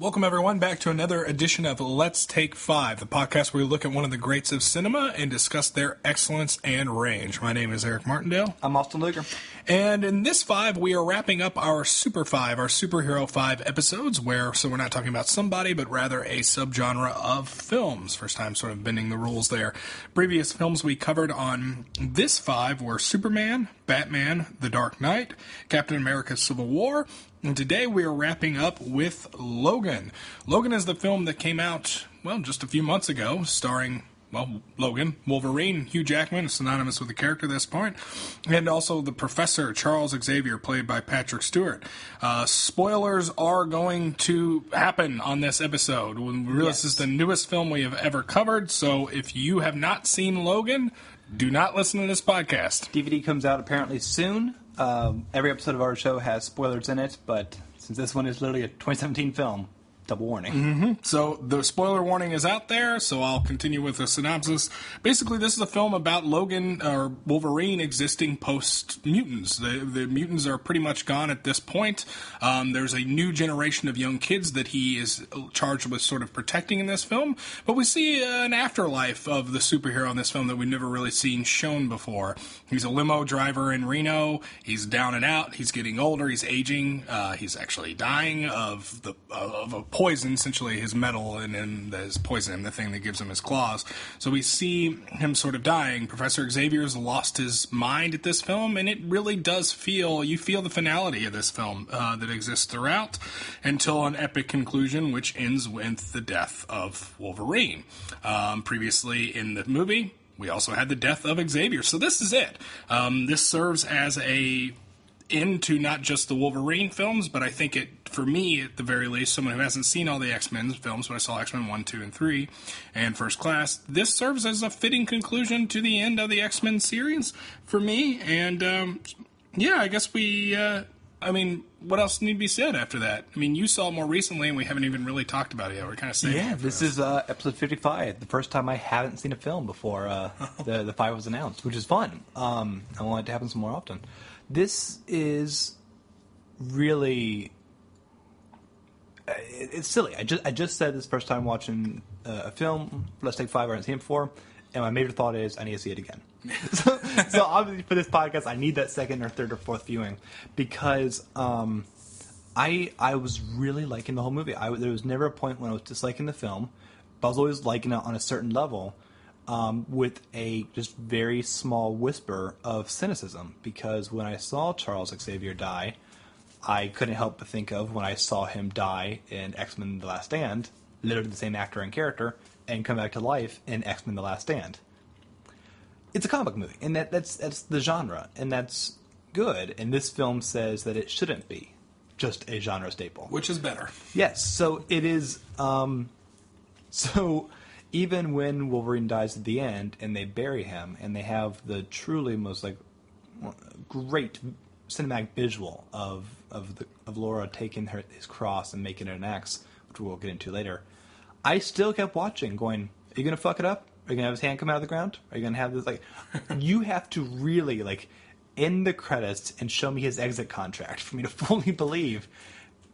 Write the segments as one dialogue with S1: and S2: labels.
S1: Welcome, everyone, back to another edition of Let's Take 5, the podcast where we look at one of the greats of cinema and discuss their excellence and range. My name is Eric Martindale.
S2: I'm Austin Logan.
S1: And in this 5, we are wrapping up our Super 5, our Superhero 5 episodes, so we're not talking about somebody, but rather a subgenre of films. First time sort of bending the rules there. Previous films we covered on this 5 were Superman, Batman, The Dark Knight, Captain America Civil War, and today we are wrapping up with Logan. Logan is the film that came out, just a few months ago, starring, Logan, Wolverine, Hugh Jackman, synonymous with the character at this point, and also the Professor, Charles Xavier, played by Patrick Stewart. Spoilers are going to happen on this episode. This is the newest film we have ever covered, so if you have not seen Logan, do not listen to this podcast.
S2: DVD comes out apparently soon. Every episode of our show has spoilers in it, but since this one is literally a 2017 film, double warning.
S1: Mm-hmm. So the spoiler warning is out there, so I'll continue with the synopsis. Basically, this is a film about Logan, or Wolverine, existing post-mutants. The mutants are pretty much gone at this point. There's a new generation of young kids that he is charged with sort of protecting in this film, but we see an afterlife of the superhero in this film that we've never really seen shown before. He's a limo driver in Reno. He's down and out. He's getting older. He's aging. He's actually dying of a poison, essentially his metal, and his poison, the thing that gives him his claws. So we see him sort of dying. Professor Xavier's lost his mind at this film, and it really does you feel the finality of this film that exists throughout until an epic conclusion, which ends with the death of Wolverine. Previously in the movie, we also had the death of Xavier. So this is it. This serves as a into not just the Wolverine films, but I think for me, at the very least, someone who hasn't seen all the X-Men films, but I saw X-Men 1, 2, and 3, and First Class, this serves as a fitting conclusion to the end of the X-Men series for me, and I guess what else need to be said after that? I mean, you saw it more recently, and we haven't even really talked about it yet. We're kind of saying
S2: this is episode 55, the first time I haven't seen a film before the 5 was announced, which is fun. I want it to happen some more often. This is really... It's silly. I just said this first time watching a film, Let's Take 5, I haven't seen it before, and my major thought is I need to see it again. so obviously for this podcast, I need that second or third or fourth viewing because I was really liking the whole movie. There was never a point when I was disliking the film, but I was always liking it on a certain level. With a just very small whisper of cynicism, because when I saw Charles Xavier die, I couldn't help but think of when I saw him die in X-Men The Last Stand, literally the same actor and character, and come back to life in X-Men The Last Stand. It's a comic movie, and that's the genre, and that's good, and this film says that it shouldn't be just a genre staple.
S1: Which is better.
S2: Yes, so it is, even when Wolverine dies at the end and they bury him and they have the truly most great cinematic visual of Laura taking his cross and making it an X, which we'll get into later, I still kept watching going, are you going to fuck it up? Are you going to have his hand come out of the ground? Are you going to have this you have to really end the credits and show me his exit contract for me to fully believe.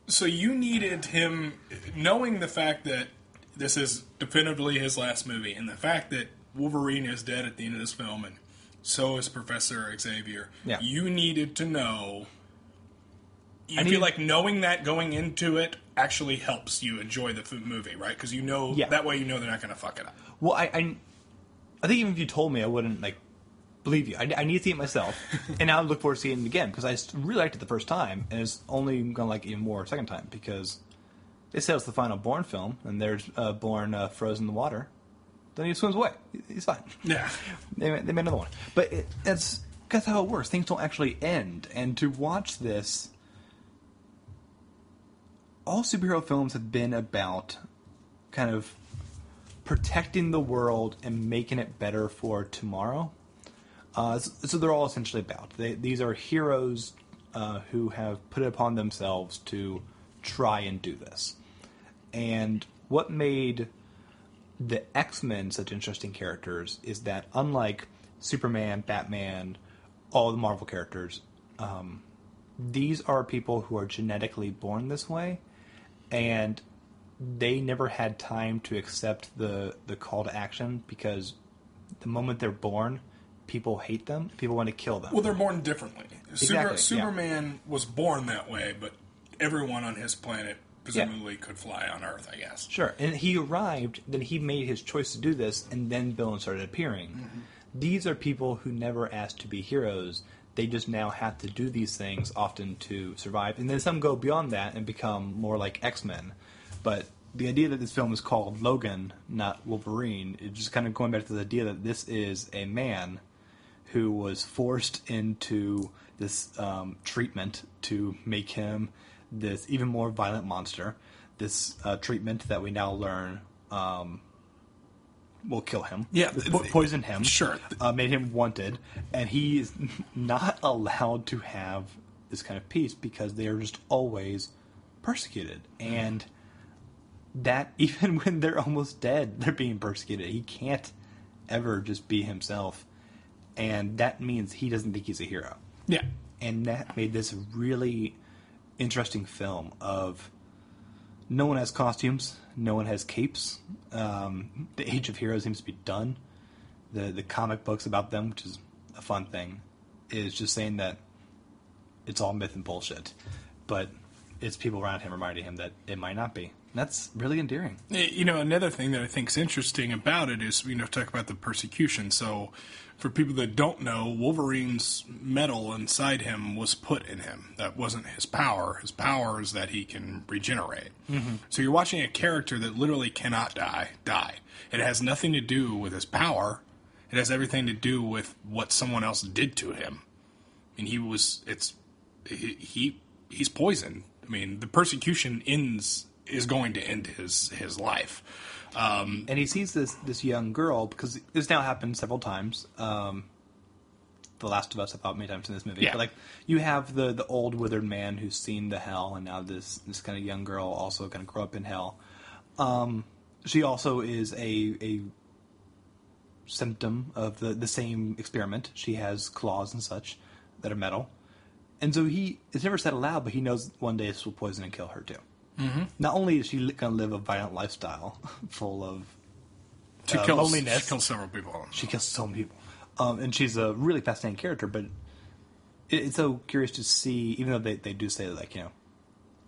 S1: So you needed him, knowing the fact that this is definitively his last movie, and the fact that Wolverine is dead at the end of this film, and so is Professor Xavier. Yeah. You needed to know. I feel like knowing that going into it actually helps you enjoy the movie, right? Because that way they're not going to fuck it up.
S2: Well, I think even if you told me, I wouldn't believe you. I need to see it myself, and now I look forward to seeing it again because I really liked it the first time, and it's only going to like it even more second time because. They said it's the final Bourne film, and there's Bourne frozen in the water. Then he swims away. He's fine.
S1: Yeah.
S2: They made another one. But that's how it works. Things don't actually end. And to watch this, all superhero films have been about kind of protecting the world and making it better for tomorrow. So they're all essentially about. These are heroes who have put it upon themselves to try and do this. And what made the X-Men such interesting characters is that unlike Superman, Batman, all the Marvel characters, these are people who are genetically born this way, and they never had time to accept the call to action, because the moment they're born, people hate them. People want to kill them.
S1: Well, they're born differently.
S2: Exactly,
S1: Superman was born that way, but everyone on his planet presumably could fly on Earth, I guess.
S2: Sure. And he arrived, then he made his choice to do this, and then villains started appearing. Mm-hmm. These are people who never asked to be heroes. They just now have to do these things, often to survive. And then some go beyond that and become more like X-Men. But the idea that this film is called Logan, not Wolverine, is just kind of going back to the idea that this is a man who was forced into this treatment to make him this even more violent monster. This treatment that we now learn will kill him.
S1: Yeah.
S2: Poison him.
S1: Sure.
S2: Made him wanted. And he's not allowed to have this kind of peace because they are just always persecuted. And that, even when they're almost dead, they're being persecuted. He can't ever just be himself. And that means he doesn't think he's a hero.
S1: Yeah.
S2: And that made this really interesting film of no one has costumes, no one has capes. The age of heroes seems to be done. The comic books about them, which is a fun thing, is just saying that it's all myth and bullshit. But it's people around him reminding him that it might not be. And that's really endearing.
S1: You know, another thing that I think is interesting about it is, talk about the persecution. So, for people that don't know, Wolverine's metal inside him was put in him. That wasn't his power. His power is that he can regenerate. Mm-hmm. So you're watching a character that literally cannot die. It has nothing to do with his power. It has everything to do with what someone else did to him. And he's poisoned. I mean, the persecution is going to end his life.
S2: And he sees this young girl, because this now happened several times. The Last of Us, I thought, many times in this movie.
S1: Yeah.
S2: But, you have the old withered man who's seen the hell, and now this kind of young girl also kind of grow up in hell. She also is a symptom of the same experiment. She has claws and such that are metal. And so it's never said aloud, but he knows one day this will poison and kill her too. Mm-hmm. Not only is she going to live a violent lifestyle full of loneliness.
S1: She kills several people.
S2: She kills so many people. And she's a really fascinating character, but it's so curious to see, even though they do say,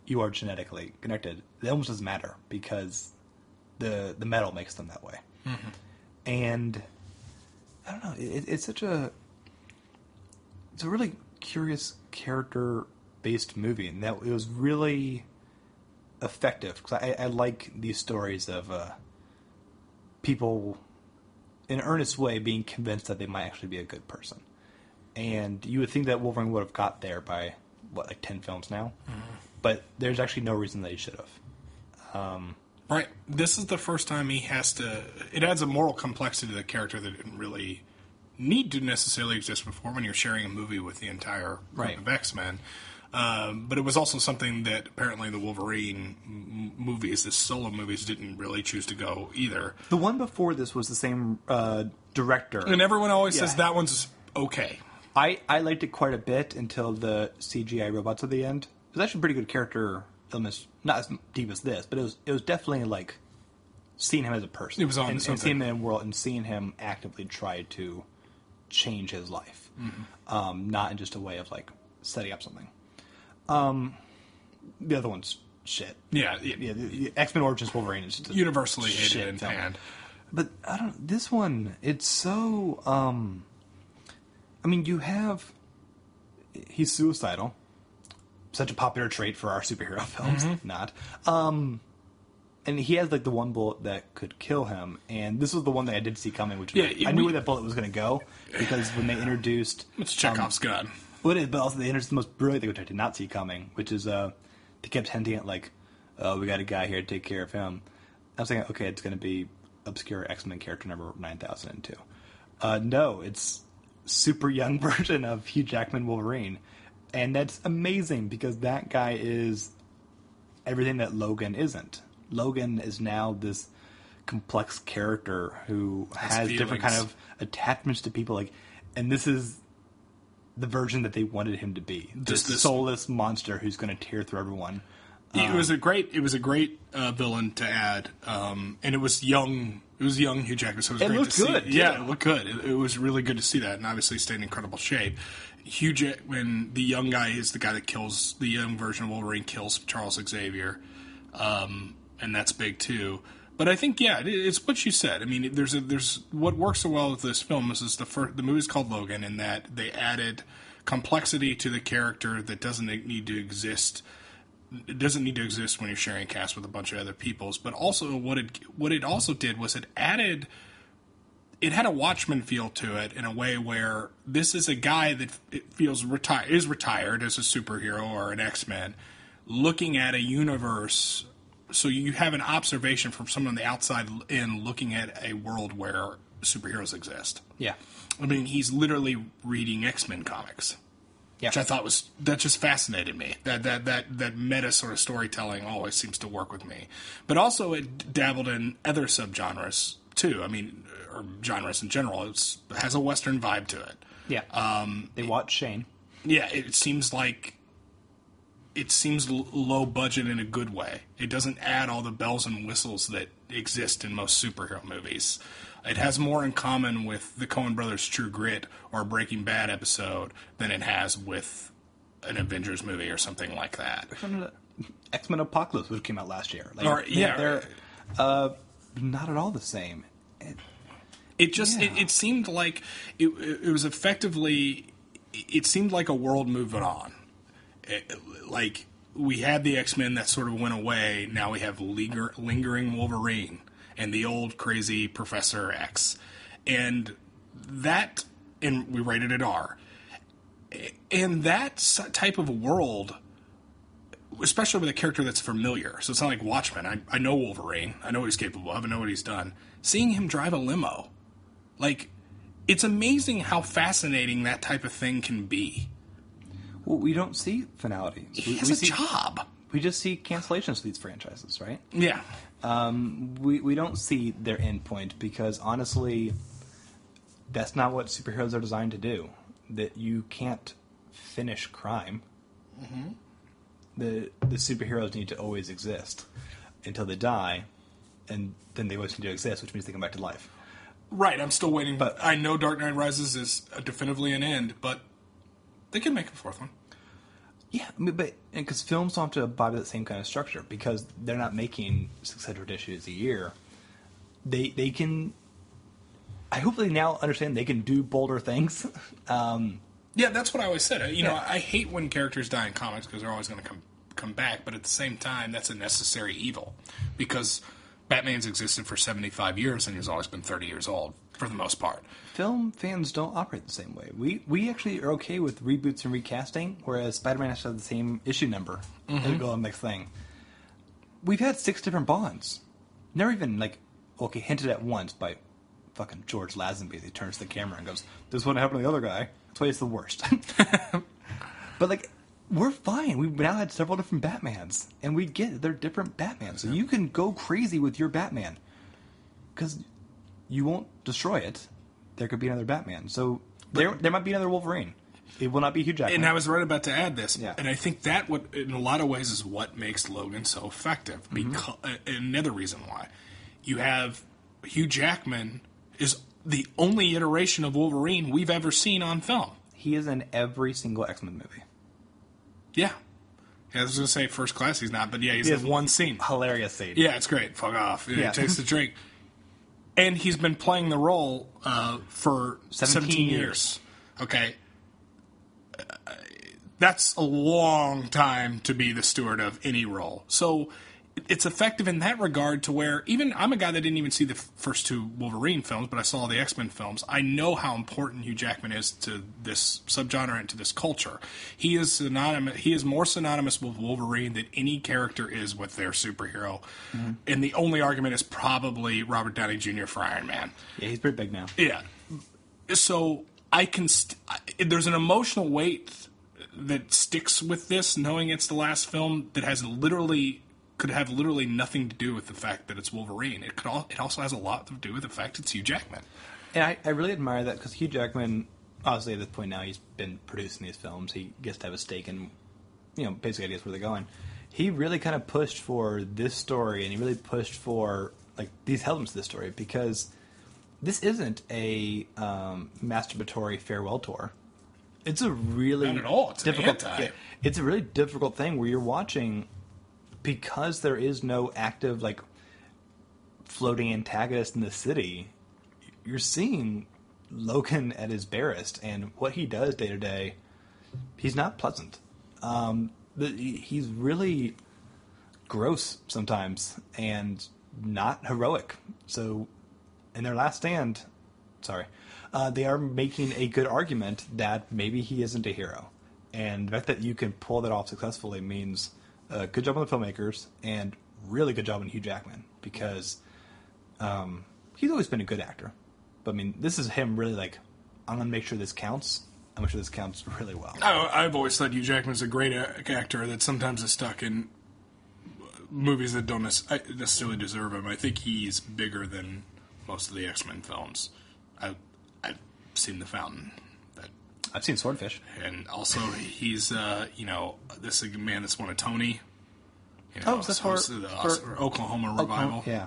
S2: you are genetically connected, it almost doesn't matter because the metal makes them that way. Mm-hmm. And I don't know, it's a really curious character-based movie, and that it was really effective, because I like these stories of people in an earnest way being convinced that they might actually be a good person. And you would think that Wolverine would have got there by 10 films now? Mm-hmm. But there's actually no reason that he should have.
S1: Right. This is the first time he has to... It adds a moral complexity to the character that didn't really need to necessarily exist before when you're sharing a movie with the entire group of X-Men. But it was also something that apparently the Wolverine movies, the solo movies, didn't really choose to go either.
S2: The one before this was the same director.
S1: And everyone always says that one's okay.
S2: I liked it quite a bit until the CGI robots at the end. It was actually a pretty good character illness. Not as deep as this, but it was definitely seeing him as a person.
S1: It was on
S2: and seeing him in the world and seeing him actively try to change his life. Mm-hmm. Not in just a way of setting up something. The other one's shit.
S1: Yeah.
S2: The X-Men Origins Wolverine is just
S1: universally hated and panned.
S2: But I don't. This one, it's so. I mean, you have. He's suicidal. Such a popular trait for our superhero films. Mm-hmm. Not. And he has the one bullet that could kill him, and this was the one that I did see coming, which I knew where that bullet was going to go, because when they introduced...
S1: It's Chekhov's gun.
S2: But also they introduced the most brilliant thing, which I did not see coming, which is they kept hinting at we got a guy here to take care of him. I was thinking, okay, it's going to be obscure X-Men character number 9002. No, it's super young version of Hugh Jackman Wolverine, and that's amazing because that guy is everything that Logan isn't. Logan is now this complex character who has different kind of attachments to people, and this is the version that they wanted him to be. This soulless monster who's going to tear through everyone.
S1: It was a great villain to add, and it was young. It was young Hugh Jackman, so it was great to see.
S2: Good,
S1: yeah, it looked good. It was really good to see that, and obviously stayed in incredible shape. Hugh Jackman, the young guy, is the guy that kills the young version of Wolverine, kills Charles Xavier, and that's big too. But I think, it's what you said. I mean, there's what works so well with this film is the movie's called Logan, in that they added complexity to the character that doesn't need to exist. It doesn't need to exist when you're sharing a cast with a bunch of other peoples. But also, what it also did was it had a Watchmen feel to it in a way where this is a guy that is retired as a superhero or an X-Men, looking at a universe. So you have an observation from someone on the outside in looking at a world where superheroes exist.
S2: Yeah.
S1: I mean, he's literally reading X-Men comics.
S2: Yeah.
S1: Which I thought that just fascinated me. That meta sort of storytelling always seems to work with me. But also it dabbled in other subgenres too. I mean, or genres in general. It has a Western vibe to it.
S2: Yeah. They watch Shane.
S1: Yeah, it seems low budget in a good way. It doesn't add all the bells and whistles that exist in most superhero movies. It has more in common with the Coen Brothers' True Grit or a Breaking Bad episode than it has with an Avengers movie or something like that.
S2: X-Men Apocalypse, which came out last year.
S1: They're
S2: not at all the same.
S1: It seemed like it was effectively. It seemed like a world moving on. Like we had the X-Men that sort of went away. Now we have lingering Wolverine and the old crazy Professor X, and we rated it R. And that type of world, especially with a character that's familiar, so it's not like Watchmen. I know Wolverine. I know what he's capable of. I know what he's done. Seeing him drive a limo, like, it's amazing how fascinating that type of thing can be.
S2: Well, we don't see finality.
S1: He has a job.
S2: We just see cancellations for these franchises, right?
S1: Yeah.
S2: We don't see their end point because, honestly, that's not what superheroes are designed to do. That you can't finish crime. Mm-hmm. The superheroes need to always exist until they die, and then they always need to exist, which means they come back to life.
S1: Right, I'm still waiting. But I know Dark Knight Rises is definitively an end, but they can make a fourth one.
S2: Yeah, but because films don't have to abide by that same kind of structure because they're not making 600 issues a year. They can. I hope they now understand they can do bolder things.
S1: Yeah, that's what I always said. You know, I hate when characters die in comics because they're always going to come back. But at the same time, that's a necessary evil because Batman's existed for 75 years and he's always been 30 years old for the most part.
S2: Film fans don't operate the same way. We actually are okay with reboots and recasting, whereas Spider-Man has to have the same issue number to go on the next thing. We've had 6 different Bonds. Never even, hinted at once by fucking George Lazenby. He turns to the camera and goes, "This wouldn't happen to the other guy." That's why it's the worst. But, we're fine. We've now had several different Batmans, and we get it. They're different Batmans. So you can go crazy with your Batman, because you won't destroy it. There could be another Batman. So there might be another Wolverine. It will not be Hugh Jackman.
S1: And I was right about to add this.
S2: Yeah.
S1: And I think that, in a lot of ways, is what makes Logan so effective. Because, another reason why. You have Hugh Jackman is the only iteration of Wolverine we've ever seen on film.
S2: He is in every single X-Men movie.
S1: Yeah. I was going to say First Class he's not, but yeah, he's in one scene.
S2: Hilarious scene.
S1: Yeah, it's great. Fuck off. He takes the drink. And he's been playing the role for 17 years. Okay. That's a long time to be the steward of any role. So it's effective in that regard to where even I'm a guy that didn't even see the first 2 Wolverine films, but I saw the X-Men films. I know how important Hugh Jackman is to this subgenre and to this culture. He is synonymous. He is more synonymous with Wolverine than any character is with their superhero. Mm-hmm. And the only argument is probably Robert Downey Jr. for Iron Man.
S2: Yeah, he's pretty big now.
S1: Yeah. So I can. There's an emotional weight that sticks with this, knowing it's the last film that could have literally nothing to do with the fact that it's Wolverine. It also has a lot to do with the fact it's Hugh Jackman.
S2: And I really admire that because Hugh Jackman, obviously at this point now, he's been producing these films. He gets to have a stake in, basically ideas where they're going. he really kind of pushed for this story, and he really pushed for like these elements of this story, because this isn't a masturbatory farewell tour. It's a really
S1: not at all. It's
S2: difficult.
S1: It's
S2: a really difficult thing where you're watching, because there is no active like floating antagonist in the city. You're seeing Logan at his barest, and what he does day to day, he's not pleasant. He's really gross sometimes and not heroic. So in their last stand, they are making a good argument that maybe he isn't a hero. And the fact that you can pull that off successfully means good job on the filmmakers and really good job on Hugh Jackman, because he's always been a good actor. But I mean, this is him really like, I'm going to make sure this counts. I'm sure this counts really well.
S1: I've always thought Hugh Jackman's a great actor that sometimes is stuck in movies that don't necessarily deserve him. I think he's bigger than most of the X-Men films. I've seen The Fountain.
S2: I've seen Swordfish.
S1: And also, he's, this is a man that's won a Tony.
S2: That's for
S1: Oklahoma Revival.
S2: Yeah.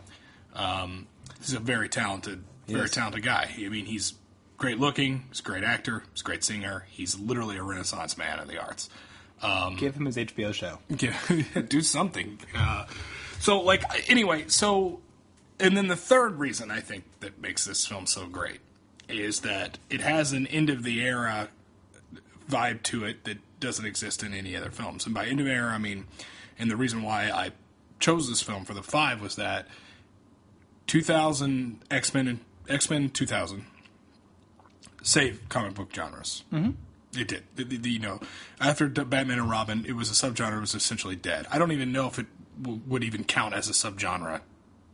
S1: He's a very talented guy. I mean, he's great looking, he's a great actor, he's a great singer. He's literally a Renaissance man in the arts.
S2: Give him his HBO show.
S1: Do something. And then the third reason I think that makes this film so great is that it has an end-of-the-era vibe to it that doesn't exist in any other films. And by end-of-era, I mean, and the reason why I chose this film for the 5 was that 2000 X-Men 2000 saved comic book genres. Mm-hmm. It did. After Batman and Robin, it was a subgenre that was essentially dead. I don't even know if it would even count as a subgenre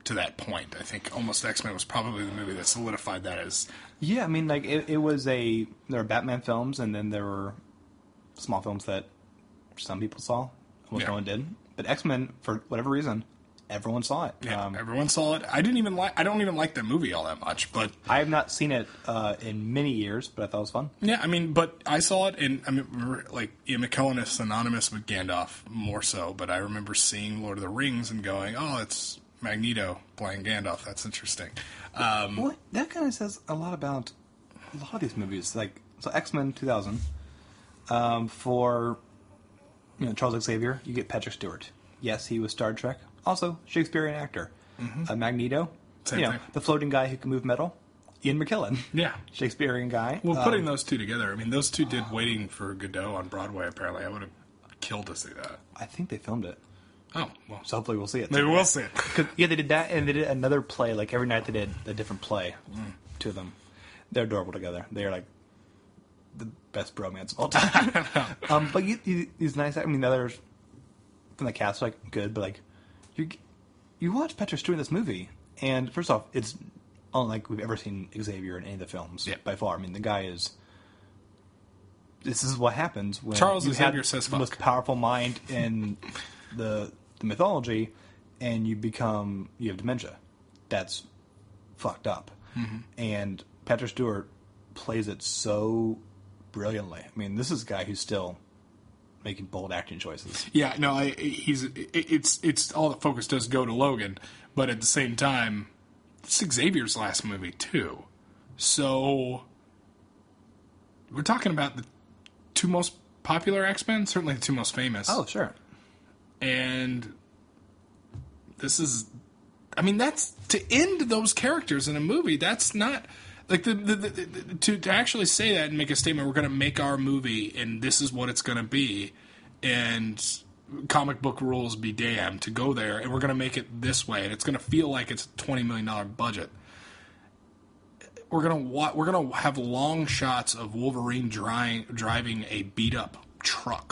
S1: to that point. I think almost X-Men was probably the movie that solidified that as...
S2: Yeah, I mean, like, it was there were Batman films, and then there were small films that some people saw, almost no one did. But X-Men, for whatever reason, everyone saw it.
S1: Yeah, everyone saw it. I don't even like that movie all that much, but...
S2: I have not seen it in many years, but I thought it was fun.
S1: Yeah, I mean, but I saw it, and I mean, like, Ian McKellen is synonymous with Gandalf, more so, but I remember seeing Lord of the Rings and going, oh, it's Magneto playing Gandalf. That's interesting.
S2: Well, that kind of says a lot about a lot of these movies. Like, so X-Men 2000, for Charles Xavier, you get Patrick Stewart. Yes, he was Star Trek. Also, Shakespearean actor. Mm-hmm. Magneto,
S1: Same thing.
S2: The floating guy who can move metal. Ian McKellen.
S1: Yeah.
S2: Shakespearean guy.
S1: Well, putting those two together, I mean, those two did Waiting for Godot on Broadway, apparently. I would have killed to see that.
S2: I think they filmed it.
S1: Oh, well.
S2: So hopefully we'll see it.
S1: Maybe we'll see it.
S2: Yeah, they did that, and they did another play. Like, every night they did a different play to them. They're adorable together. They're, like, the best bromance of all time. But these nice... I mean, the others from the cast are, like, good, but, like, you watch Patrick Stewart in this movie, and first off, it's unlike we've ever seen Xavier in any of the films, by far. I mean, the guy is... This is what happens when
S1: Charles
S2: you
S1: Xavier
S2: have
S1: says
S2: the most powerful mind in the mythology, and you have dementia. That's fucked up. Mm-hmm. And Patrick Stewart plays it so brilliantly. I mean, this is a guy who's still making bold acting choices.
S1: Yeah, no, it's all the focus does go to Logan, but at the same time, it's Xavier's last movie too. So we're talking about the two most popular X-Men, certainly the two most famous.
S2: Oh, sure.
S1: And this is, I mean, that's to end those characters in a movie. That's not like to actually say that and make a statement. We're going to make our movie, and this is what it's going to be, and comic book rules be damned. To go there, and we're going to make it this way, and it's going to feel like it's a $20 million budget. We're gonna have long shots of Wolverine driving a beat up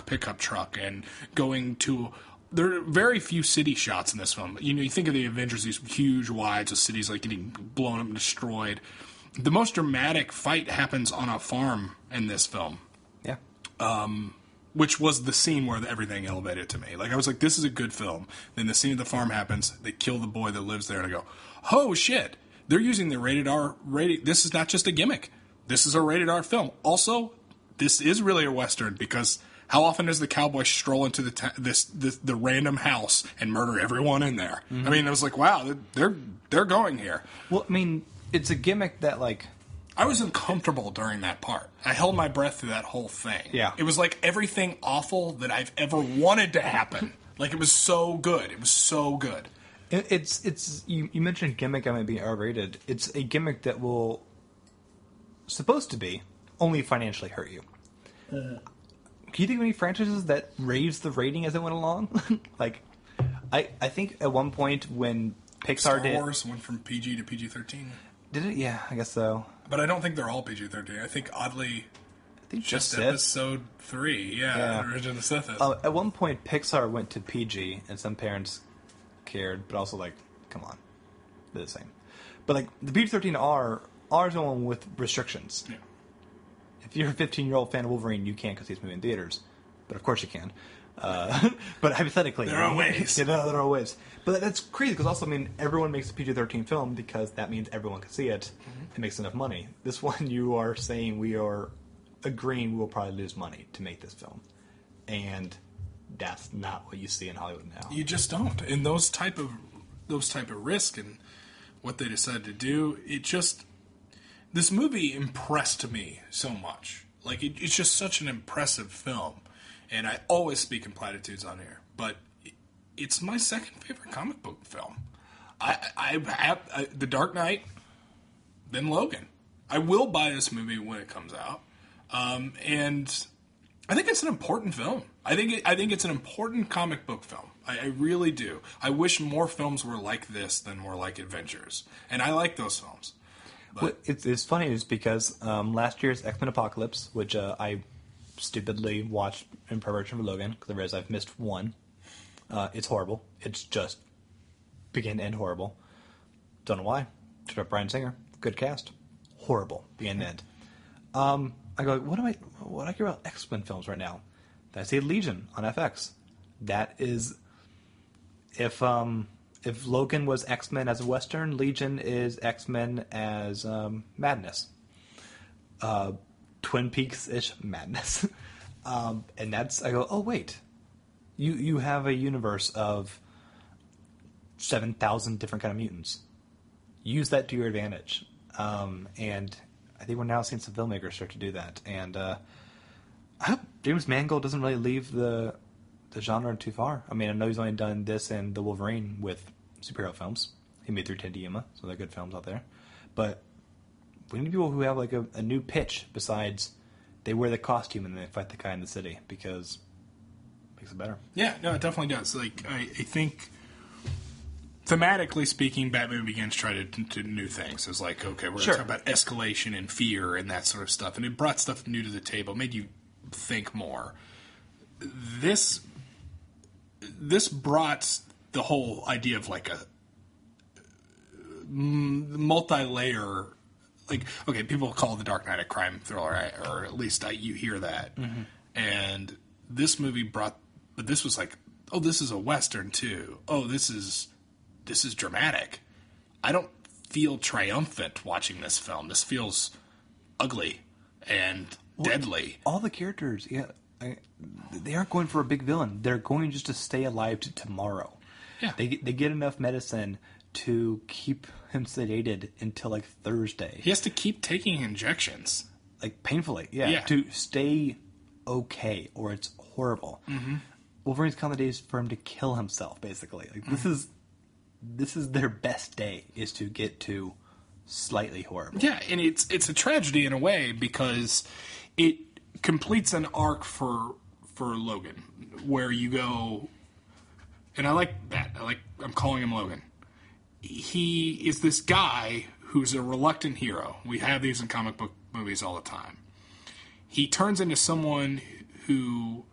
S1: pickup truck, and going to. There are very few city shots in this film. You think of the Avengers, these huge wides of cities like getting blown up and destroyed. The most dramatic fight happens on a farm in this film.
S2: Yeah.
S1: Which was the scene where everything elevated to me. Like, I was like, this is a good film. Then the scene at the farm happens. They kill the boy that lives there, and I go, oh, shit. They're using the rated R rating. This is not just a gimmick. This is a rated R film. Also, this is really a Western, because How often does the cowboy stroll into the random house and murder everyone in there? I mean, I was like, wow, they're going here.
S2: Well, I mean, it's a gimmick that, like...
S1: I was uncomfortable during that part. I held my breath through that whole thing.
S2: Yeah.
S1: It was like everything awful that I've ever wanted to happen. Like, it was so good. It was so good.
S2: It's you mentioned gimmick, I might be R-rated. It's a gimmick that will, supposed to be, only financially hurt you. Can you think of any franchises that raised the rating as it went along? Like, I think at one point when Pixar
S1: Star Wars went from PG to PG-13.
S2: Did it? Yeah, I guess so.
S1: But I don't think they're all PG-13. I think, oddly, just
S2: Sith.
S1: Episode 3. Yeah. Revenge of the Sith.
S2: At one point, Pixar went to PG, and some parents cared, but also, like, come on. They're the same. But, like, the PG-13 are the one with restrictions.
S1: Yeah.
S2: If you're a 15-year-old fan of Wolverine, you can't because he's moving in theaters. But of course you can. But hypothetically...
S1: There are ways.
S2: Yeah, there are ways. But that's crazy because also, I mean, everyone makes a PG-13 film because that means everyone can see it. It makes enough money. This one, you are saying we are agreeing we will probably lose money to make this film. And that's not what you see in Hollywood now.
S1: You just don't. And those type of risk and what they decided to do, it just... This movie impressed me so much. Like, it's just such an impressive film. And I always speak in platitudes on here. But it's my second favorite comic book film. I have The Dark Knight, then Logan. I will buy this movie when it comes out. And I think it's an important film. I think it's an important comic book film. I really do. I wish more films were like this than more like Avengers. And I like those films.
S2: Well, it's funny is because last year's X-Men Apocalypse, which I stupidly watched in preparation for Logan, because I realized I've missed one. It's horrible. It's just begin to end horrible. Don't know why. Took up Bryan Singer. Good cast. Horrible. Begin to end. I go, what do I care about X-Men films right now? Then I see Legion on FX. That is, if Logan was X-Men as a Western, Legion is X-Men as madness. Twin Peaks-ish madness. And that's, I go, oh wait. You have a universe of 7,000 different kind of mutants. Use that to your advantage. And I think we're now seeing some filmmakers start to do that. And I hope James Mangold doesn't really leave the genre too far. I mean, I know he's only done this and The Wolverine with superhero films. He made 310 Yuma, so they're good films out there. But we need people who have like a new pitch besides they wear the costume and they fight the guy in the city, because it makes it better.
S1: Yeah, no, it definitely does. Like, I think thematically speaking, Batman Begins tried to do new things. It's like, okay, we're going to talk about escalation and fear and that sort of stuff. And it brought stuff new to the table, made you think more. This brought the whole idea of like a multi-layer, like, okay, people call The Dark Knight a crime thriller, or at least you hear that. Mm-hmm. And this movie but this was like, oh, this is a Western too. Oh, this is dramatic. I don't feel triumphant watching this film. This feels ugly and deadly.
S2: All the characters, they aren't going for a big villain. They're going just to stay alive to tomorrow.
S1: Yeah.
S2: They get enough medicine to keep him sedated until like Thursday.
S1: He has to keep taking injections.
S2: Like painfully, to stay okay, or it's horrible. Mm-hmm. Wolverine's counting the days for him to kill himself, basically. Like, this is their best day, is to get to slightly horrible.
S1: Yeah, and it's a tragedy in a way, because it completes an arc for Logan, where you go, and I like that. I'm calling him Logan. He is this guy who's a reluctant hero. We have these in comic book movies all the time. He turns into someone who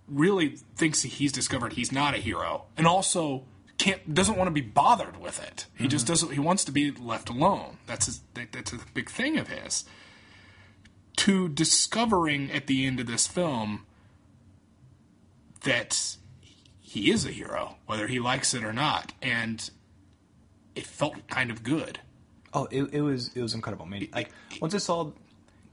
S1: really thinks he's discovered he's not a hero, and also doesn't want to be bothered with it. He just doesn't. He wants to be left alone. That's a big thing of his. To discovering at the end of this film that he is a hero, whether he likes it or not, and it felt kind of good.
S2: Oh, it was incredible. I mean, like, once I saw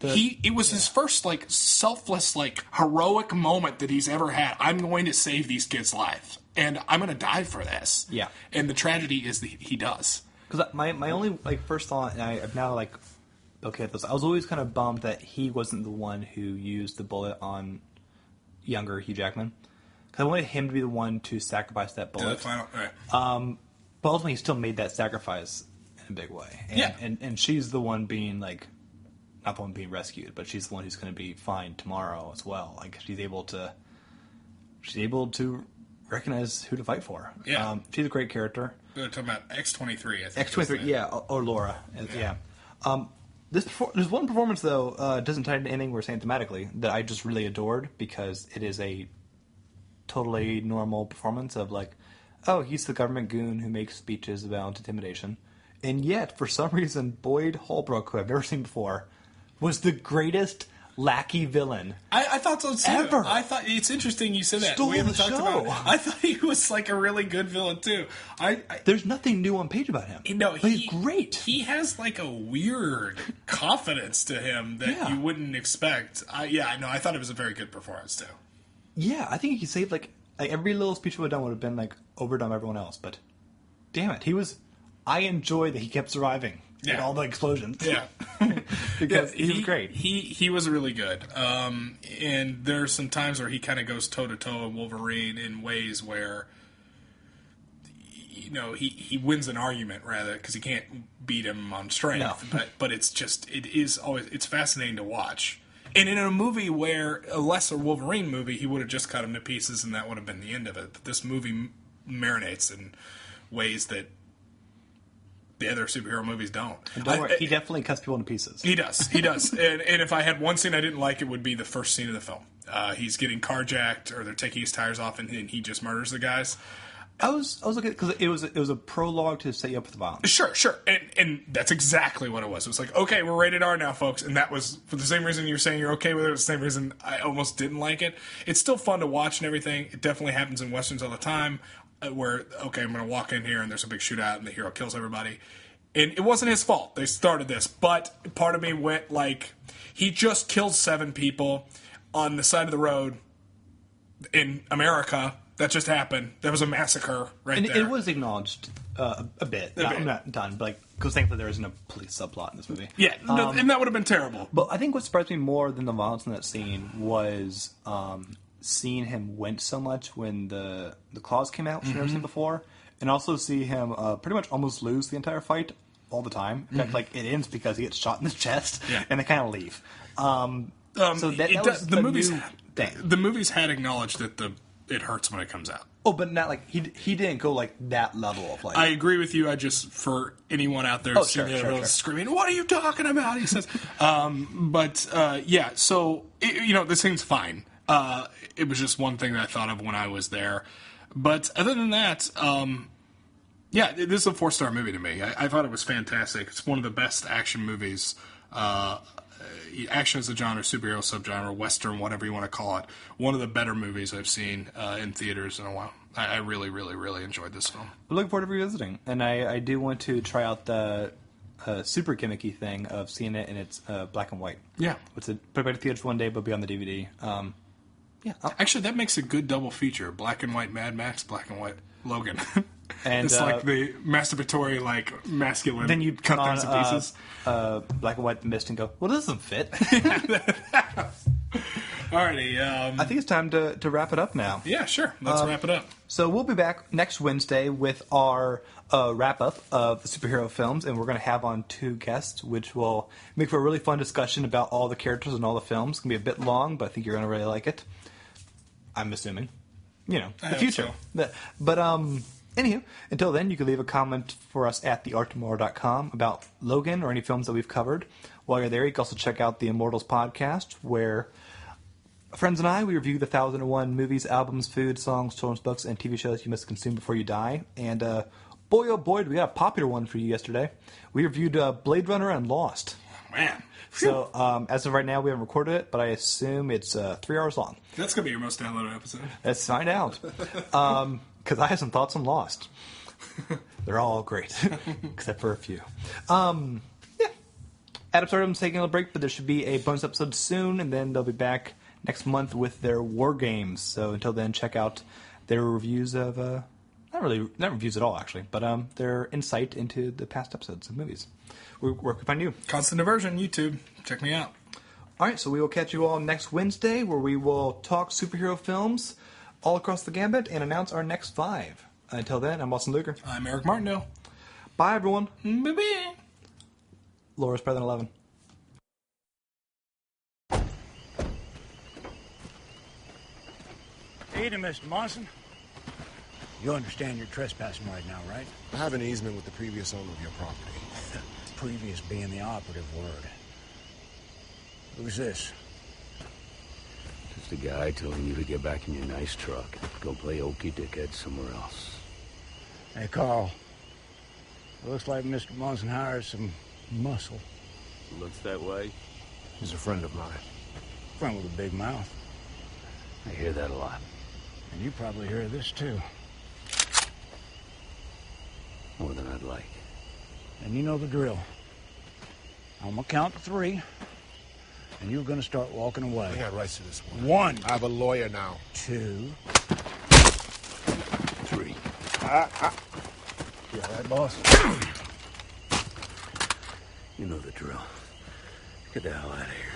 S1: It was his first, like, selfless, like, heroic moment that he's ever had. I'm going to save these kids' lives, and I'm going to die for this.
S2: Yeah.
S1: And the tragedy is that he does.
S2: Because my only, like, first thought, and I've now, like, okay at this, I was always kind of bummed that he wasn't the one who used the bullet on younger Hugh Jackman. Because I wanted him to be the one to sacrifice that bullet.
S1: Yeah, the final, right.
S2: But ultimately, he still made that sacrifice in a big way. And, and she's the one being, like, not the one being rescued, but she's the one who's going to be fine tomorrow as well. Like, she's able to recognize who to fight for.
S1: Yeah.
S2: She's a great character.
S1: We're talking about X-23, I think.
S2: X-23, yeah, or Laura, yeah. There's one performance, though, doesn't tie into anything we're saying thematically, that I just really adored, because it is a totally normal performance of, like, oh, he's the government goon who makes speeches about intimidation. And yet, for some reason, Boyd Holbrook, who I've never seen before, was the greatest lackey villain.
S1: I thought so too.
S2: Ever.
S1: I thought it's interesting you said that.
S2: Stole
S1: We haven't
S2: the
S1: talked
S2: show.
S1: about it. I thought he was like a really good villain too.
S2: There's nothing new on page about him.
S1: No,
S2: but he's great.
S1: He has like a weird confidence to him that you wouldn't expect. I thought it was a very good performance too.
S2: Yeah, I think he saved like every little speech he would have done would have been like overdone everyone else. But damn it, I enjoy that he kept surviving.
S1: Yeah.
S2: And all the explosions.
S1: Yeah.
S2: Because he was great.
S1: He was really good. And there's some times where he kind of goes toe-to-toe with Wolverine in ways where, you know, he wins an argument, rather, because he can't beat him on strength. No. But it's fascinating to watch. And in a movie where, a lesser Wolverine movie, he would have just cut him to pieces and that would have been the end of it. But this movie marinates in ways that the other superhero movies don't.
S2: And don't worry, he definitely cuts people into pieces.
S1: He does. And if I had one scene I didn't like, it would be the first scene of the film. He's getting carjacked, or they're taking his tires off, and he just murders the guys.
S2: I was looking, because it was a prologue to set you up with the violence.
S1: Sure. And that's exactly what it was. It was like, okay, we're rated R now, folks. And that was, for the same reason you're saying you're okay with it, the same reason I almost didn't like it. It's still fun to watch and everything. It definitely happens in Westerns all the time, where, okay, I'm going to walk in here and there's a big shootout and the hero kills everybody. And it wasn't his fault. They started this. But part of me went like, he just killed 7 people on the side of the road in America. That just happened. There was a massacre there.
S2: And it was acknowledged a bit. I'm not done, but because thankfully there isn't a police subplot in this movie.
S1: Yeah, and that would have been terrible.
S2: But I think what surprised me more than the violence in that scene was seeing him wince so much when the claws came out, which I've never seen before. And also see him pretty much almost lose the entire fight all the time. In fact, like, it ends because he gets shot in the chest, and they kind of leave. So that was the movie's thing.
S1: The movies had acknowledged that it hurts when it comes out.
S2: Oh, but not like he didn't go like that level of like.
S1: I agree with you. I just, for anyone out there sure. Screaming, "What are you talking about?" He says. So this thing's fine. It was just one thing that I thought of when I was there. But other than that, this is a 4-star movie to me. I thought it was fantastic. It's one of the best action movies. Action as a genre, superhero subgenre, Western, whatever you want to call it. One of the better movies I've seen in theaters in a while. I really, really, really enjoyed this film.
S2: I'm looking forward to revisiting. And I do want to try out the super gimmicky thing of seeing it in its black and white.
S1: Yeah.
S2: Put it back to theaters one day, but be on the DVD.
S1: Actually, that makes a good double feature. Black and white Mad Max, black and white Logan.
S2: And
S1: it's like the masturbatory, like, masculine.
S2: Then you
S1: cut
S2: on,
S1: things to pieces.
S2: Black and white The Mist and go, well, this doesn't fit.
S1: Alrighty.
S2: I think it's time to wrap it up now.
S1: Yeah, sure. Let's wrap it up.
S2: So we'll be back next Wednesday with our wrap-up of the superhero films, and we're going to have on 2 guests, which will make for a really fun discussion about all the characters and all the films. It's going to be a bit long, but I think you're going to really like it. I'm assuming. The future.
S1: So.
S2: But anywho, until then, you can leave a comment for us at thearttomorrow.com about Logan or any films that we've covered. While you're there, you can also check out the Immortals podcast, where friends and I, we review the 1001 movies, albums, food, songs, children's books, and TV shows you must consume before you die. And boy, oh boy, we got a popular one for you yesterday. We reviewed Blade Runner and Lost.
S1: Man.
S2: So, as of right now, we haven't recorded it, but I assume it's 3 hours long.
S1: That's going to be your most downloaded episode.
S2: Let's find out. Because I have some thoughts on Lost. They're all great, except for a few. Adam Stardom's taking a break, but there should be a bonus episode soon, and then they'll be back next month with their War Games. So until then, check out their reviews of, not reviews at all, actually, but their insight into the past episodes of movies. Where can we find you?
S1: Constant Diversion, YouTube. Check me out.
S2: All right, so we will catch you all next Wednesday, where we will talk superhero films all across the gambit and announce our next 5. Until then, I'm Austin Luker.
S1: I'm Eric Martindale.
S2: Bye, everyone.
S1: Bye-bye.
S2: Laura's better than 11.
S3: Evening, Mr. Monson. You understand you're trespassing right now, right?
S4: I have an easement with the previous owner of your property.
S3: Previous being the operative word. Who's this?
S5: Just a guy telling you to get back in your nice truck. Go play okey dickhead somewhere else.
S3: Hey, Carl. Looks like Mr. Monson hires some muscle.
S5: Looks that way.
S4: He's a friend of mine.
S3: Friend with a big mouth.
S5: I hear that a lot.
S3: And you probably hear this, too.
S5: More than I'd like.
S3: And you know the drill. I'm gonna count to 3, and you're gonna start walking away.
S4: I got rights to this one.
S3: 1.
S4: I have a lawyer now.
S3: 2.
S5: 3.
S3: You all right, boss?
S5: You know the drill. Get the hell out of here.